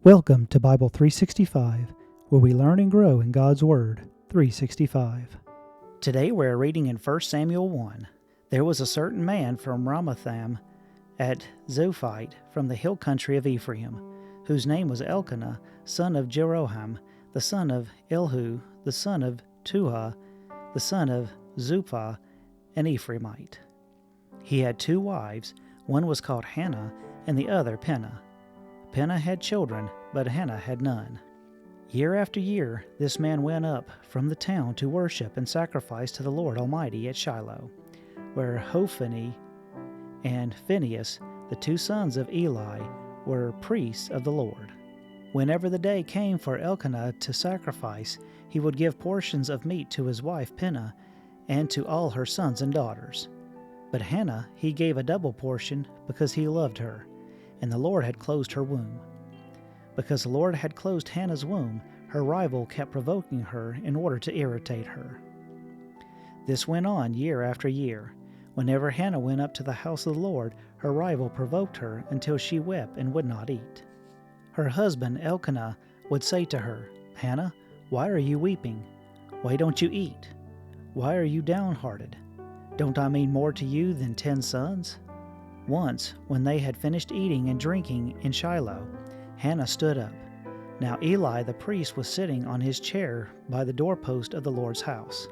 Welcome to Bible 365, where we learn and grow in God's Word 365. Today we're reading in 1 Samuel 1. There was a certain man from Ramathaim at Zophite from the hill country of Ephraim, whose name was Elkanah, son of Jeroham, the son of Elihu, the son of Tuah, the son of Zuphah, an Ephraimite. He had two wives, one was called Hannah, and the other Peninnah. Peninnah had children, but Hannah had none. Year after year, this man went up from the town to worship and sacrifice to the Lord Almighty at Shiloh, where Hophni and Phinehas, the two sons of Eli, were priests of the Lord. Whenever the day came for Elkanah to sacrifice, he would give portions of meat to his wife Peninnah and to all her sons and daughters. But Hannah he gave a double portion because he loved her, and the Lord had closed her womb. Because the Lord had closed Hannah's womb, her rival kept provoking her in order to irritate her. This went on year after year. Whenever Hannah went up to the house of the Lord, her rival provoked her until she wept and would not eat. Her husband Elkanah would say to her, "Hannah, why are you weeping? Why don't you eat? Why are you downhearted? Don't I mean more to you than 10 sons?" Once, when they had finished eating and drinking in Shiloh, Hannah stood up. Now Eli the priest was sitting on his chair by the doorpost of the Lord's house.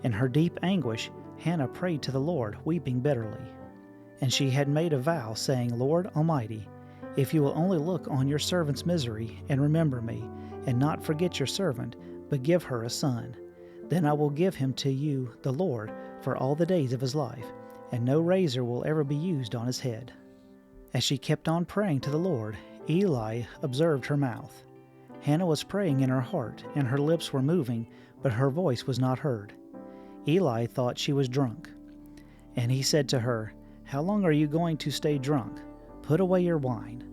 In her deep anguish, Hannah prayed to the Lord, weeping bitterly. And she had made a vow, saying, "Lord Almighty, if you will only look on your servant's misery and remember me, and not forget your servant, but give her a son, then I will give him to you, the Lord, for all the days of his life, and no razor will ever be used on his head." As she kept on praying to the Lord, Eli observed her mouth. Hannah was praying in her heart, and her lips were moving, but her voice was not heard. Eli thought she was drunk, and he said to her, "How long are you going to stay drunk? Put away your wine."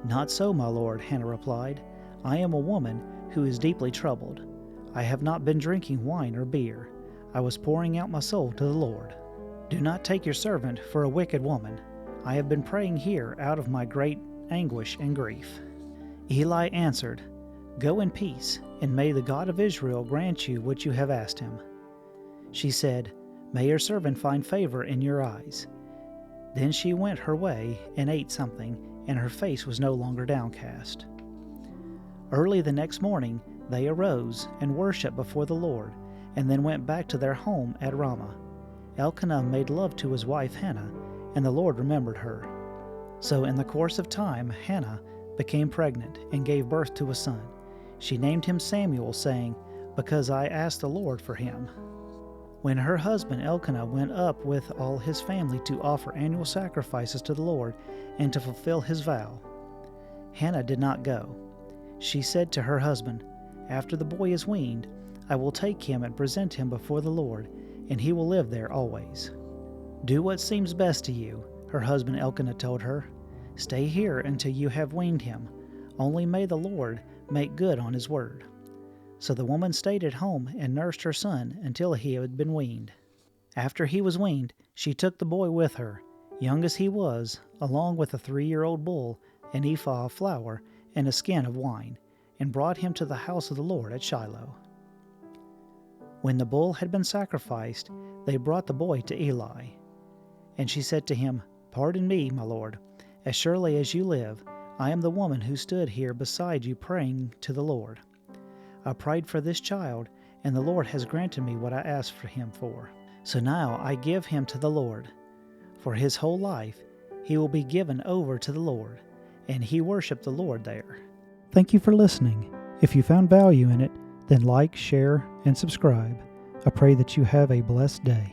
"Not so, my lord," Hannah replied. "I am a woman who is deeply troubled. I have not been drinking wine or beer. I was pouring out my soul to the Lord. Do not take your servant for a wicked woman. I have been praying here out of my great anguish and grief." Eli answered, "Go in peace, and may the God of Israel grant you what you have asked him." She said, "May your servant find favor in your eyes." Then she went her way and ate something, and her face was no longer downcast. Early the next morning they arose and worshipped before the Lord, and then went back to their home at Ramah. Elkanah made love to his wife Hannah, and the Lord remembered her. So in the course of time Hannah became pregnant and gave birth to a son. She named him Samuel, saying, "Because I asked the Lord for him." When her husband Elkanah went up with all his family to offer annual sacrifices to the Lord and to fulfill his vow, Hannah did not go. She said to her husband, "After the boy is weaned, I will take him and present him before the Lord, and he will live there always." "Do what seems best to you," her husband Elkanah told her. "Stay here until you have weaned him. Only may the Lord make good on his word." So the woman stayed at home and nursed her son until he had been weaned. After he was weaned, she took the boy with her, young as he was, along with a 3-year-old bull, an ephah of flour, and a skin of wine, and brought him to the house of the Lord at Shiloh. When the bull had been sacrificed, they brought the boy to Eli. And she said to him, "Pardon me, my lord. As surely as you live, I am the woman who stood here beside you praying to the Lord. I prayed for this child, and the Lord has granted me what I asked for him for. So now I give him to the Lord. For his whole life he will be given over to the Lord." And he worshiped the Lord there. Thank you for listening. If you found value in it, then like, share, and subscribe. I pray that you have a blessed day.